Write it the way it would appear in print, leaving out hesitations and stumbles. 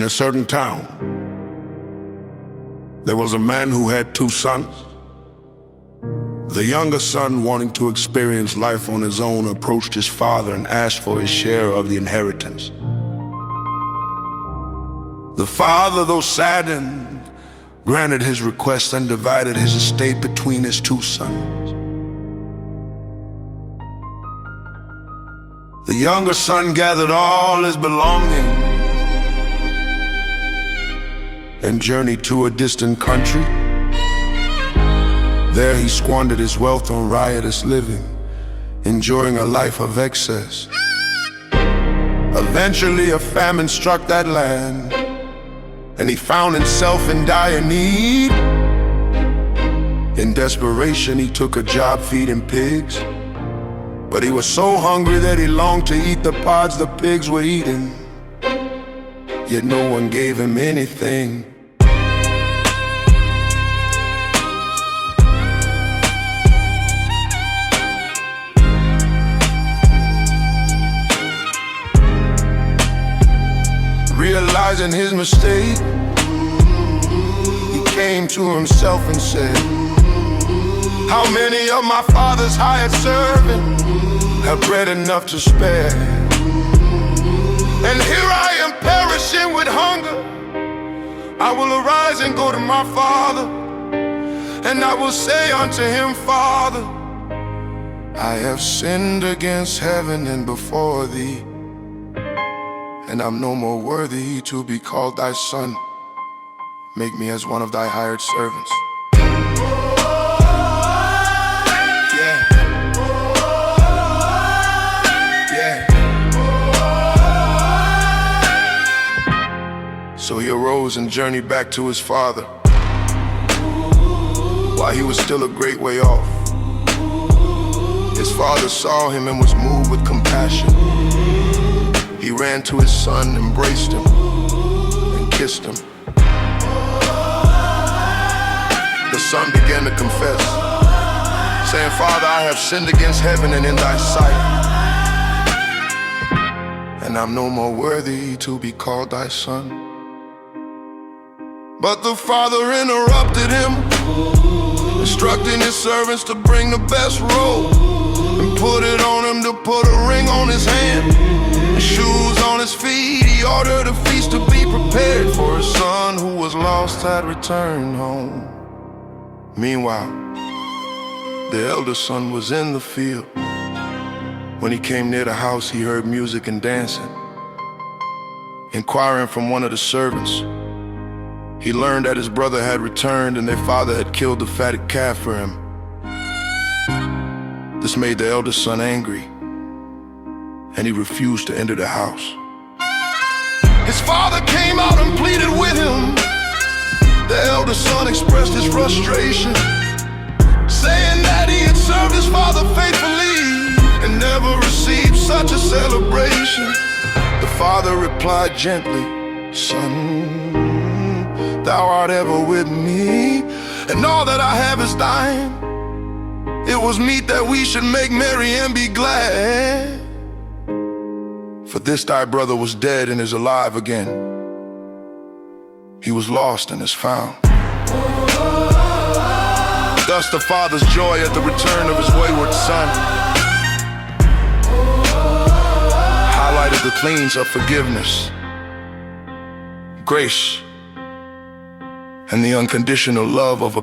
a certain town, there was a man who had two sons. The younger son, wanting to experience life on his own, approached his father and asked for his share of the inheritance. The father, though saddened, granted his request and divided his estate between his two sons. The younger son gathered all his belongings and journeyed to a distant country. There he squandered his wealth on riotous living, enjoying a life of excess. Eventually a famine struck that land, and he found himself in dire need. In desperation, he took a job feeding pigs, but he was so hungry that he longed to eat the pods the pigs were eating. Yet no one gave him anything. Realizing his mistake, he came to himself and said, "How many of my father's hired servants have bread enough to spare? And here I am perishing with hunger. I will arise and go to my father, and I will say unto him, Father, I have sinned against heaven and before thee, and I'm no more worthy to be called thy son. Make me as one of thy hired servants." Yeah. Yeah. So he arose and journeyed back to his father. While he was still a great way off, his father saw him and was moved with compassion. He ran to his son, embraced him, and kissed him. The son began to confess, saying, "Father, I have sinned against heaven and in thy sight, and I'm no more worthy to be called thy son." But the father interrupted him, instructing his servants to bring the best robe and put it on him, to put a ring on his hand, shoes on his feet. He ordered a feast to be prepared, for his son who was lost had returned home. Meanwhile, the elder son was in the field. When he came near the house, he heard music and dancing. Inquiring from one of the servants, he learned that his brother had returned and their father had killed the fatted calf for him. This made the elder son angry, and he refused to enter the house. His father came out and pleaded with him. The elder son expressed his frustration, saying that he had served his father faithfully and never received such a celebration. The father replied gently, "Son, thou art ever with me, and all that I have is thine. It was meet that we should make merry and be glad. For this thy brother was dead and is alive again. He was lost and is found." Thus the father's joy at the return of his wayward son highlighted the themes of forgiveness, grace, and the unconditional love of a